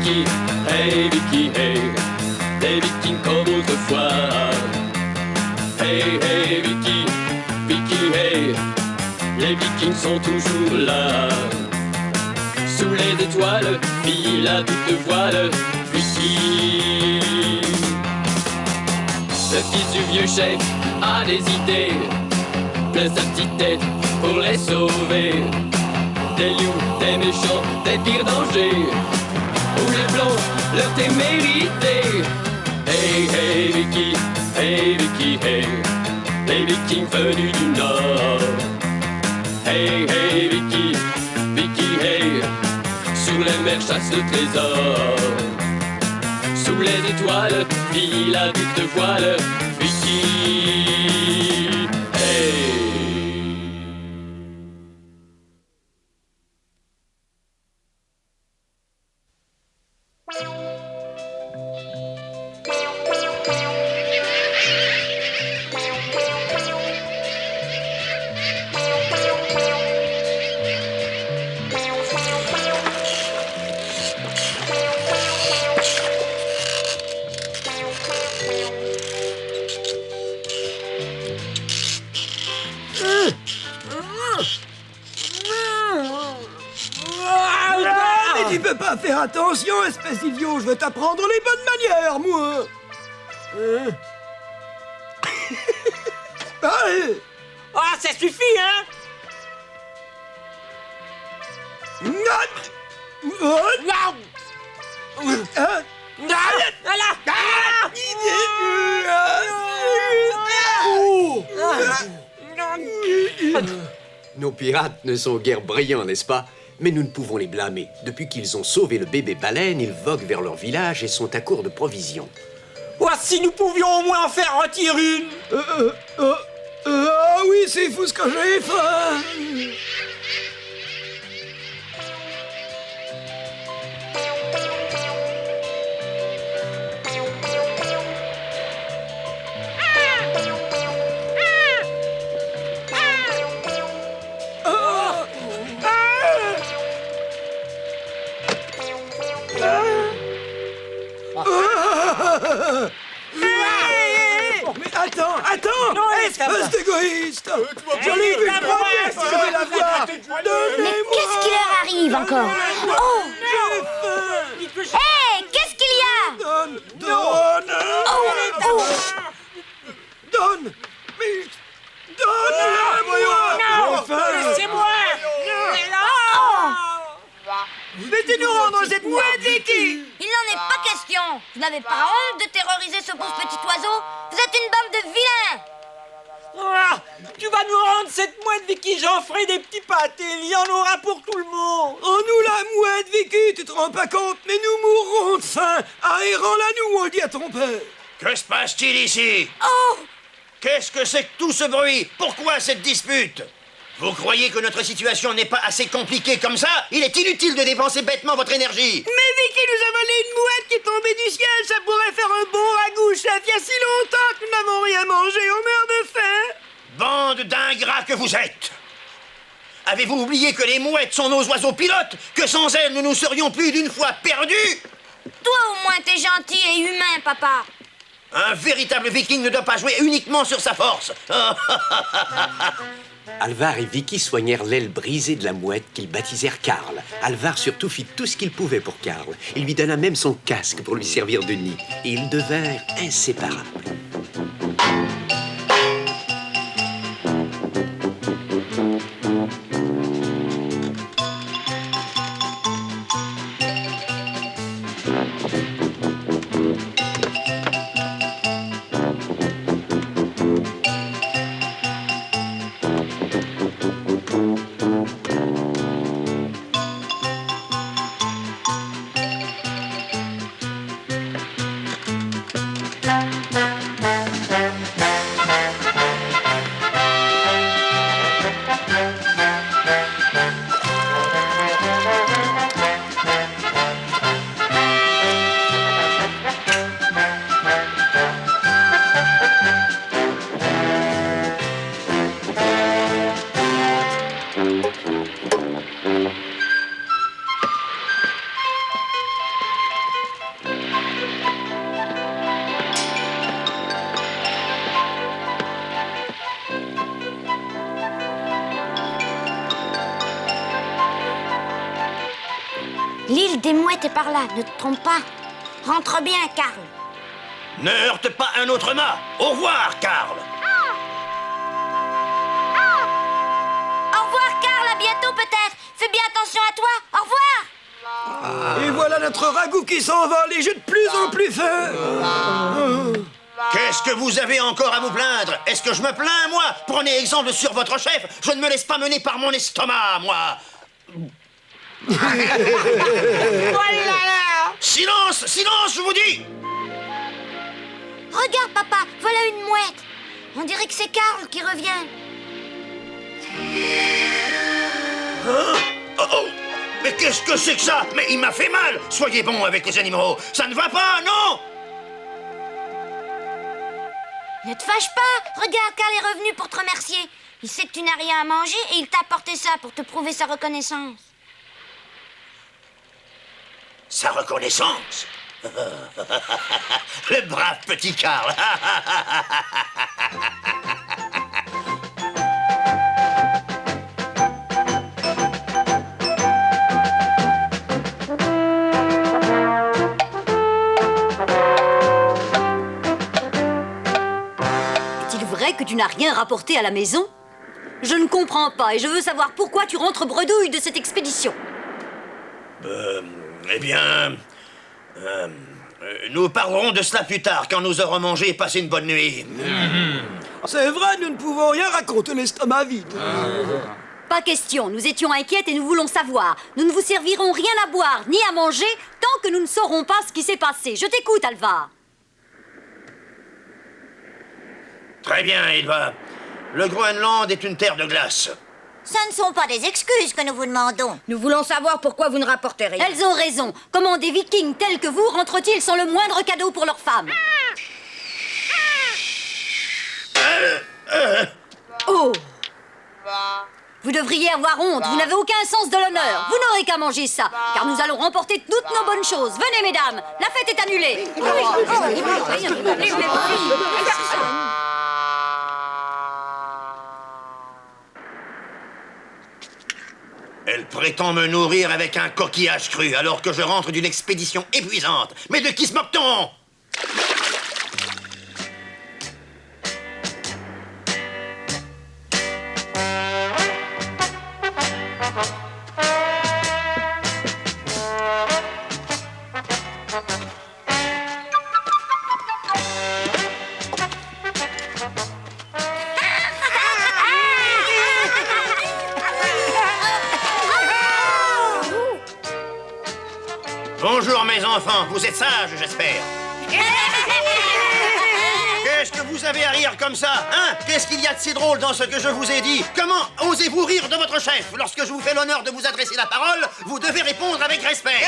Vicky, hey, des Vikings comme autrefois. Hey, hey, Vicky, Vicky, hey, les Vikings sont toujours là. Sous les étoiles, file à toute voile, Vicky. Le fils du vieux chef a des idées, plein sa petite tête pour les sauver. Des loups, des méchants, des pires dangers, où les blancs leur témérité. Hey, hey, Vicky, hey, Vicky, hey, les Vikings venus du Nord. Hey, hey, Vicky, Vicky, hey, sur les mers chasse le trésor. Sous les étoiles, file à toute voile, Vicky, hey. Tu peux pas faire attention, espèce d'idiot. Je veux t'apprendre les bonnes manières, moi. Allez. Ah, ça suffit, hein? Nos pirates ne sont guère brillants, n'est-ce pas? Mais nous ne pouvons les blâmer. Depuis qu'ils ont sauvé le bébé baleine, ils voguent vers leur village et sont à court de provisions. Oh, si nous pouvions au moins en faire retirer une! Ah oui, c'est fou ce que j'ai faim. Mais attends! Non, Espèce d'égoïste! Je l'ai vu le premier, si je vais la voir! Mais Donnez-moi! qu'est-ce qui leur arrive encore? Oh! J'ai faim! Hé! Qu'est-ce qu'il y a? Donne! Oh! Donne! Mais... Donne-la-moi! J'ai faim! Laissez-moi! Laissez-nous rendre cette mouette, Vicky! Il n'en est pas question! Vous n'avez pas honte de terroriser ce pauvre petit oiseau? Vous êtes une bande de vilains! Ah, tu vas nous rendre cette mouette, Vicky, j'en ferai des petits pâtés, il y en aura pour tout le monde. Oh, nous la mouette, Vicky, tu te rends pas compte, mais nous mourrons de faim! Aérons-la nous, on le dit à ton père! Que se passe-t-il ici? Oh! Qu'est-ce que c'est que tout ce bruit? Pourquoi cette dispute? Vous croyez que notre situation n'est pas assez compliquée comme ça? Il est inutile de dépenser bêtement votre énergie. Mais Vicky nous a volé une mouette qui est tombée du ciel, ça pourrait faire un bon ragoût, chef. Il y a si longtemps que nous n'avons rien mangé, on meurt de faim. Bande d'ingrats que vous êtes! Avez-vous oublié que les mouettes sont nos oiseaux pilotes? Que sans elles, nous nous serions plus d'une fois perdus? Toi au moins t'es gentil et humain, papa! Un véritable viking ne doit pas jouer uniquement sur sa force. Alvar et Vicky soignèrent l'aile brisée de la mouette qu'ils baptisèrent Karl. Alvar surtout fit tout ce qu'il pouvait pour Karl. Il lui donna même son casque pour lui servir de nid. Et ils devinrent inséparables. L'île des mouettes est par là, ne te trompe pas. Rentre bien, Karl. Ne heurte pas un autre mât. Au revoir, Karl. Au revoir, Karl, à bientôt peut-être. Fais bien attention à toi. Au revoir. Et voilà notre ragoût qui s'envole et jette de plus en plus fort. Qu'est-ce que vous avez encore à vous plaindre? Est-ce que je me plains, moi? Prenez exemple sur votre chef. Je ne me laisse pas mener par mon estomac, moi. Oh là là! Silence, silence, je vous dis. Regarde, papa, voilà une mouette. On dirait que c'est Karl qui revient. Oh, oh. Mais qu'est-ce que c'est que ça? Mais il m'a fait mal. Soyez bon avec les animaux. Ça ne va pas, non? Ne te fâche pas. Regarde, Karl est revenu pour te remercier. Il sait que tu n'as rien à manger et il t'a apporté ça pour te prouver sa reconnaissance. Sa reconnaissance. Le brave petit Karl. Est-il vrai que tu n'as rien rapporté à la maison? Je ne comprends pas et je veux savoir pourquoi tu rentres bredouille de cette expédition. Eh bien... nous parlerons de cela plus tard, quand nous aurons mangé et passé une bonne nuit. C'est vrai, nous ne pouvons rien raconter l'estomac vide. Pas question, nous étions inquiètes et nous voulons savoir. Nous ne vous servirons rien à boire ni à manger tant que nous ne saurons pas ce qui s'est passé. Je t'écoute, Alvar. Très bien, Ylva. Le Groenland est une terre de glace. Ce ne sont pas des excuses que nous vous demandons. Nous voulons savoir pourquoi vous ne rapportez rien. Elles ont raison. Comment des vikings tels que vous rentrent-ils sans le moindre cadeau pour leurs femmes? Oh! Vous devriez avoir honte. Vous n'avez aucun sens de l'honneur. Vous n'aurez qu'à manger ça, car nous allons remporter toutes nos bonnes choses. Venez, mesdames, la fête est annulée. Elle prétend me nourrir avec un coquillage cru alors que je rentre d'une expédition épuisante. Mais de qui se moque-t-on? Bonjour mes enfants, vous êtes sages, j'espère. Qu'est-ce que vous avez à rire comme ça, hein? Qu'est-ce qu'il y a de si drôle dans ce que je vous ai dit? Comment osez-vous rire de votre chef? Lorsque je vous fais l'honneur de vous adresser la parole, vous devez répondre avec respect.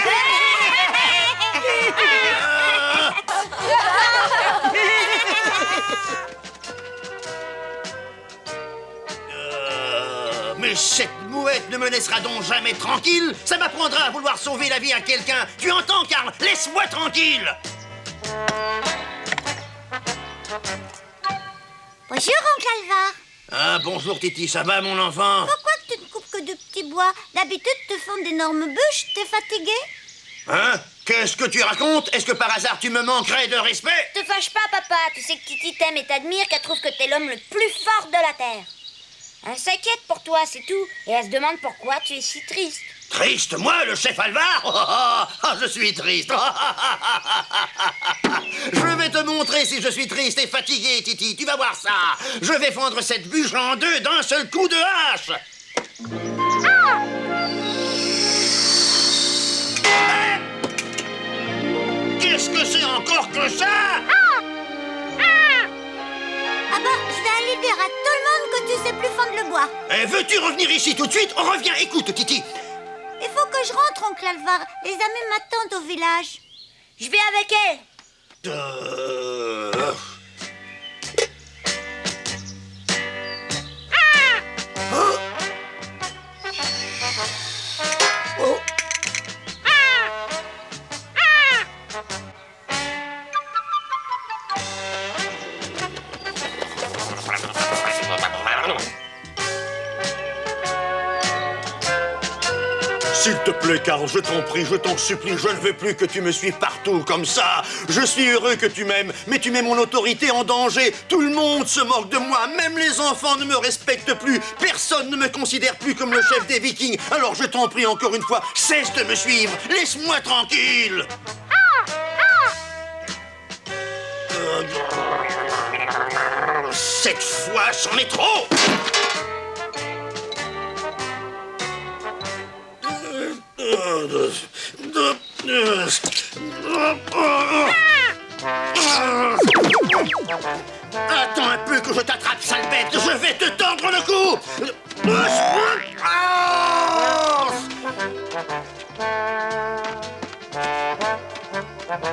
Mais cette mouette ne me laissera donc jamais tranquille. Ça m'apprendra à vouloir sauver la vie à quelqu'un. Tu entends, Karl? Laisse-moi tranquille. Bonjour, oncle Alvar. Ah, bonjour, Titi. Ça va, mon enfant? Pourquoi tu ne coupes que de petits bois? D'habitude, tu fais d'énormes bûches. T'es fatigué? Hein? Qu'est-ce que tu racontes? Est-ce que par hasard tu me manquerais de respect? Te fâche pas, papa. Tu sais que Titi t'aime et t'admire, qu'elle trouve que t'es l'homme le plus fort de la Terre. Elle s'inquiète pour toi, c'est tout. Et elle se demande pourquoi tu es si triste. Triste, moi, le chef Alvar? Je suis triste. Je vais te montrer si je suis triste et fatigué, Titi. Tu vas voir ça. Je vais fendre cette bûche en deux d'un seul coup de hache. Qu'est-ce que c'est encore que ça? Ah bah, je vais aller dire à tout le monde que tu sais plus fendre le bois. Veux-tu revenir ici tout de suite? Reviens, écoute, Titi. Il faut que je rentre, oncle Alvar. Les amis m'attendent au village. Je vais avec elle. S'il te plaît, Karl, je t'en prie, je t'en supplie, je ne veux plus que tu me suives partout comme ça. Je suis heureux que tu m'aimes, mais tu mets mon autorité en danger. Tout le monde se moque de moi, même les enfants ne me respectent plus. Personne ne me considère plus comme le chef des Vikings. Alors je t'en prie encore une fois, cesse de me suivre, laisse-moi tranquille. Cette fois, c'en est trop. Attends un peu que je t'attrape, sale bête. Je vais te tordre le cou.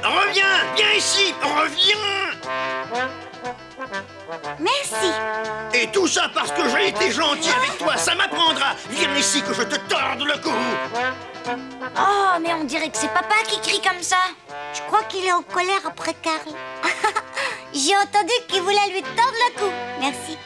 Reviens, viens ici, reviens. Merci. Et tout ça parce que j'ai été gentil avec toi, ça m'apprendra. Viens ici que je te torde le cou. Oh, mais on dirait que c'est papa qui crie comme ça. Je crois qu'il est en colère après Karl. J'ai entendu qu'il voulait lui tordre le cou. Merci.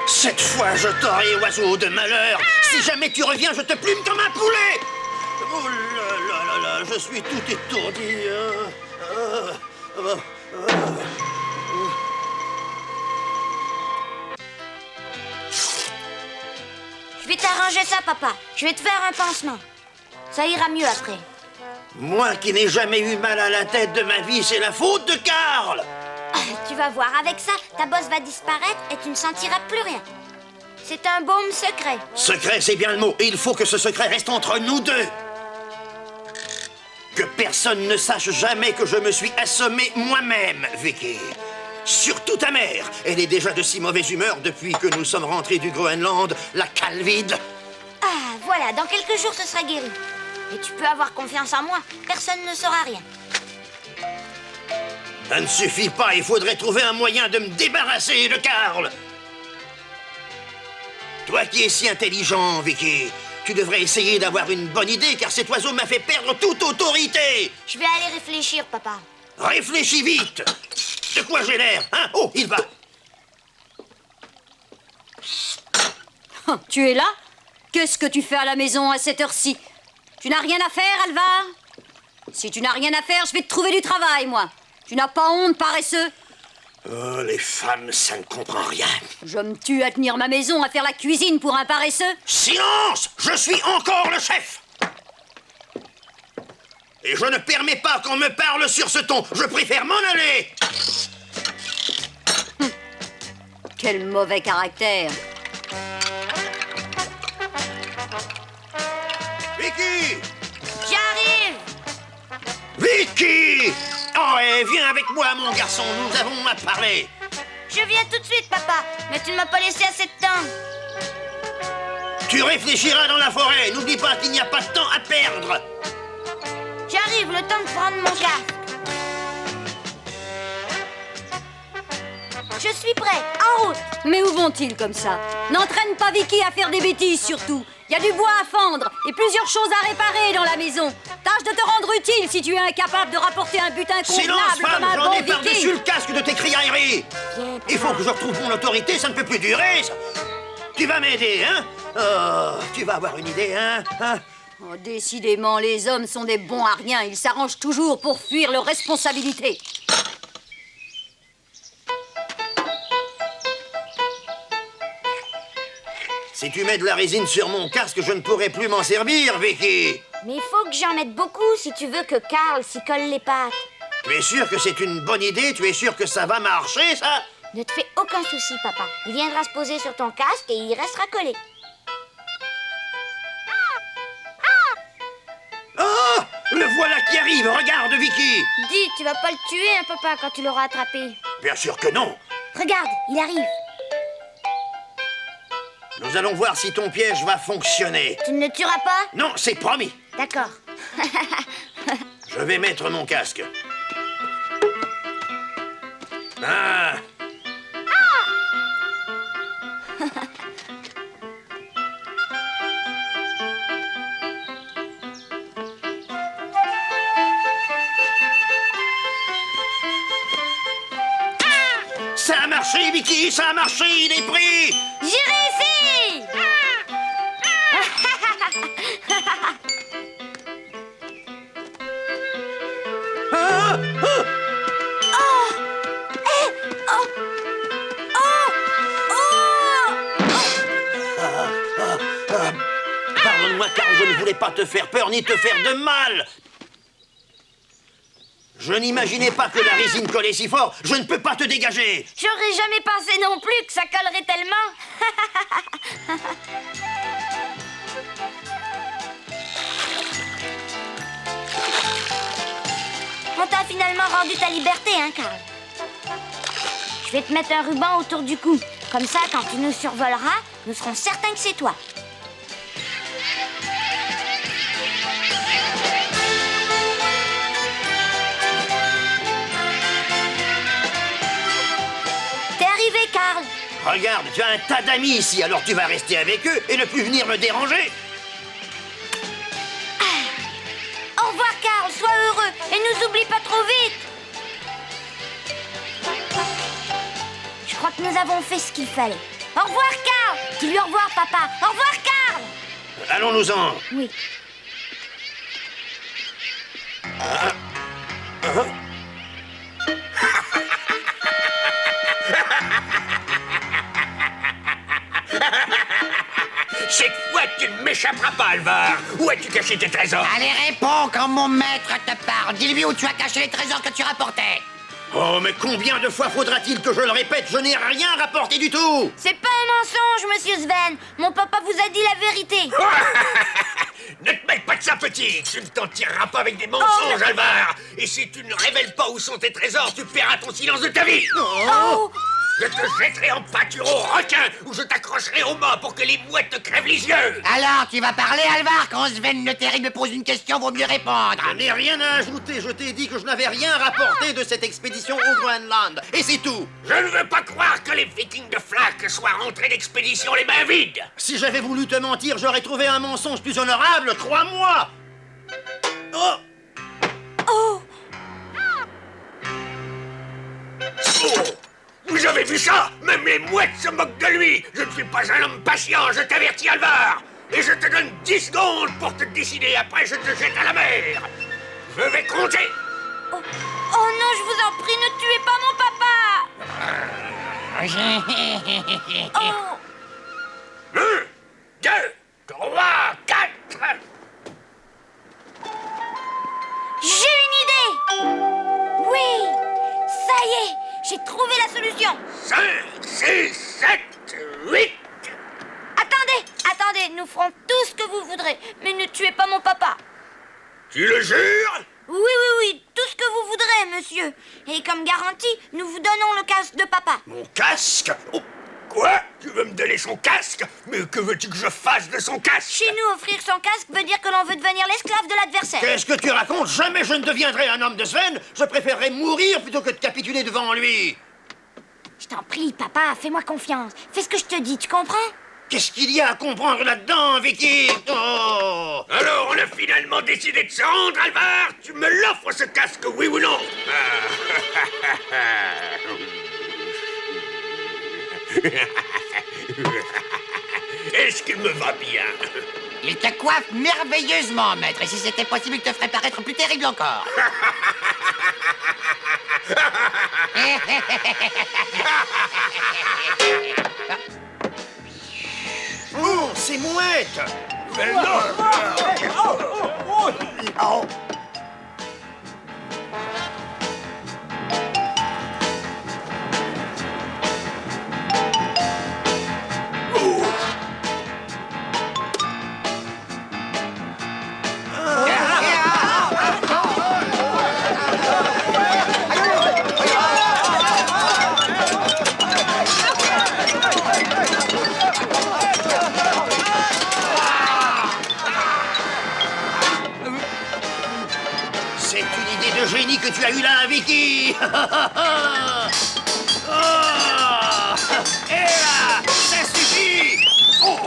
Cette fois, je t'aurai, oiseau de malheur. Si jamais tu reviens, je te plume comme un poulet. Oh là là là là, je suis tout étourdi. Je vais t'arranger ça, papa. Je vais te faire un pansement. Ça ira mieux après. Moi qui n'ai jamais eu mal à la tête de ma vie, c'est la faute de Karl. Tu vas voir, avec ça, ta bosse va disparaître et tu ne sentiras plus rien. C'est un baume secret. Secret, c'est bien le mot. Et il faut que ce secret reste entre nous deux. Que personne ne sache jamais que je me suis assommé moi-même, Vicky. Surtout ta mère. Elle est déjà de si mauvaise humeur depuis que nous sommes rentrés du Groenland, la cale vide. Ah, voilà, dans quelques jours, ce sera guéri. Et tu peux avoir confiance en moi. Personne ne saura rien. Ça ne suffit pas, il faudrait trouver un moyen de me débarrasser de Karl. Toi qui es si intelligent, Vicky, tu devrais essayer d'avoir une bonne idée, car cet oiseau m'a fait perdre toute autorité. Je vais aller réfléchir, papa. Réfléchis vite. De quoi j'ai l'air, hein? Oh, il va. Tu es là? Qu'est-ce que tu fais à la maison à cette heure-ci? Tu n'as rien à faire, Alvar? Si tu n'as rien à faire, je vais te trouver du travail, moi. Tu n'as pas honte, paresseux? Oh, les femmes, ça ne comprend rien. Je me tue à tenir ma maison, à faire la cuisine pour un paresseux? Silence! Je suis encore le chef! Et je ne permets pas qu'on me parle sur ce ton. Je préfère m'en aller. Quel mauvais caractère. Vicky! J'arrive! Vicky! Oh, et viens avec moi, mon garçon. Nous avons à parler. Je viens tout de suite, papa. Mais tu ne m'as pas laissé assez de temps. Tu réfléchiras dans la forêt. N'oublie pas qu'il n'y a pas de temps à perdre. J'arrive, le temps de prendre mon casque. Je suis prêt, en route. Mais où vont-ils comme ça? N'entraîne pas Vicky à faire des bêtises, surtout. Il y a du bois à fendre et plusieurs choses à réparer dans la maison. Tâche de te rendre utile si tu es incapable de rapporter un butin Silence, convenable femme, comme un j'en ai bon par-dessus Viking. le casque de tes criailleries. Il faut que je retrouve mon autorité, ça ne peut plus durer, ça. Tu vas m'aider, hein? Oh, tu vas avoir une idée, hein? Oh, décidément, les hommes sont des bons à rien. Ils s'arrangent toujours pour fuir leurs responsabilités. Si tu mets de la résine sur mon casque, je ne pourrai plus m'en servir, Vicky. Mais il faut que j'en mette beaucoup si tu veux que Karl s'y colle les pattes. Tu es sûr que c'est une bonne idée? Tu es sûr que ça va marcher, ça? Ne te fais aucun souci, papa. Il viendra se poser sur ton casque et il restera collé. Oh! Le voilà qui arrive, regarde, Vicky. Dis, tu vas pas le tuer, hein, papa, quand tu l'auras attrapé. Bien sûr que non. Regarde, il arrive. Nous allons voir si ton piège va fonctionner. Tu ne le tueras pas? Non, c'est promis. D'accord. Je vais mettre mon casque. Ah! Ça a marché, Vicky, ça a marché, il est pris. J'ai réussi! Ah! Ah! Pardonne-moi, car je ne voulais pas te faire peur ni te faire de mal. Je n'imaginais pas que la résine collait si fort. Je ne peux pas te dégager. J'aurais jamais pensé non plus que ça collerait tellement. On t'a finalement rendu ta liberté, hein, Karl? Je vais te mettre un ruban autour du cou. Comme ça, quand tu nous survoleras, nous serons certains que c'est toi. T'es arrivé, Karl. Regarde, tu as un tas d'amis ici, alors tu vas rester avec eux et ne plus venir me déranger. Au revoir, Karl. Sois heureux et nous oublie pas trop vite. Je crois que nous avons fait ce qu'il fallait. Au revoir, Karl. Dis-lui au revoir, papa. Au revoir, Karl. Allons-nous-en. Oui. Cette fois, tu ne m'échapperas pas, Alvar. Où as-tu caché tes trésors? Allez, réponds quand mon maître te parle. Dis-lui où tu as caché les trésors que tu rapportais. Oh, mais combien de fois faudra-t-il que je le répète? Je n'ai rien rapporté du tout. C'est pas un mensonge, monsieur Sven. Mon papa vous a dit la vérité. Ne te mêle pas de ça, petit. Tu ne t'en tireras pas avec des mensonges, Alvar. Et si tu ne révèles pas où sont tes trésors, tu paieras ton silence de ta vie. Oh. Je te jetterai en pâture au requin ou je t'accrocherai au mât pour que les mouettes te crèvent les yeux. Alors, tu vas parler, Alvar? Quand Sven le Terrible me pose une question, vaut mieux répondre. Je n'ai rien à ajouter. Je t'ai dit que je n'avais rien rapporté de cette expédition au Groenland. Et c'est tout. Je ne veux pas croire que les Vikings de Flak soient rentrés d'expédition les mains vides. Si j'avais voulu te mentir, j'aurais trouvé un mensonge plus honorable, crois-moi. Oh! Oh. Oh! Vous avez vu ça? Même les mouettes se moquent de lui. Je ne suis pas un homme patient, je t'avertis, Alvar. Et je te donne 10 secondes pour te décider. Après, je te jette à la mer. Je vais compter. Oh non, je vous en prie, ne tuez pas mon papa. Oh. 1, 2, 3, 4. J'ai une idée. Oui, ça y est, j'ai trouvé la solution. 5, 6, 7, 8. Attendez, nous ferons tout ce que vous voudrez, mais ne tuez pas mon papa. Tu le jures? Oui, tout ce que vous voudrez, monsieur. Et comme garantie, nous vous donnons le casque de papa. Mon casque? Oh, quoi? Tu veux me donner son casque? Mais que veux-tu que je fasse de son casque? Chez nous, offrir son casque veut dire que l'on veut devenir l'esclave de l'adversaire. Qu'est-ce que tu racontes? Jamais je ne deviendrai un homme de Sven. Je préférerais mourir plutôt que de capituler devant lui. Je t'en prie, papa, fais-moi confiance. Fais ce que je te dis, tu comprends? Qu'est-ce qu'il y a à comprendre là-dedans, Vicky? Oh! Alors, on a finalement décidé de se rendre, Alvar. Tu me l'offres, ce casque, oui ou non? Est-ce qu'il me va bien? Il te coiffe merveilleusement, maître. Et si c'était possible, il te ferait paraître plus terrible encore. Oh! des mouettes. Mais non. C'est une idée de génie que tu as eue là, Vicky. Oh. Et là, ça suffit. Oh.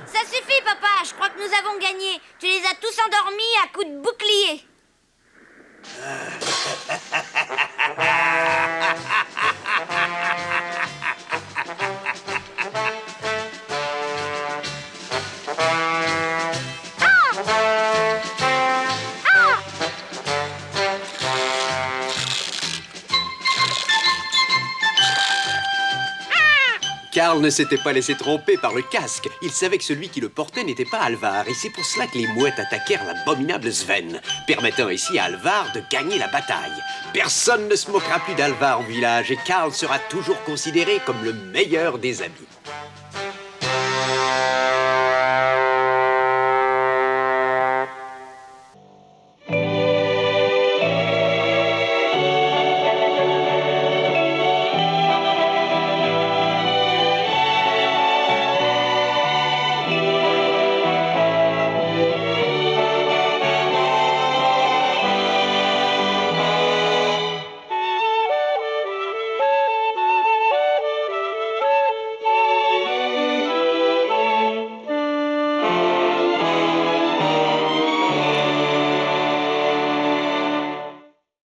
Ça suffit, papa. Je crois que nous avons gagné. Tu les as tous endormis à coups de bouclier. Karl ne s'était pas laissé tromper par le casque. Il savait que celui qui le portait n'était pas Alvar, et c'est pour cela que les mouettes attaquèrent l'abominable Sven, permettant ainsi à Alvar de gagner la bataille. Personne ne se moquera plus d'Alvar au village, et Karl sera toujours considéré comme le meilleur des amis.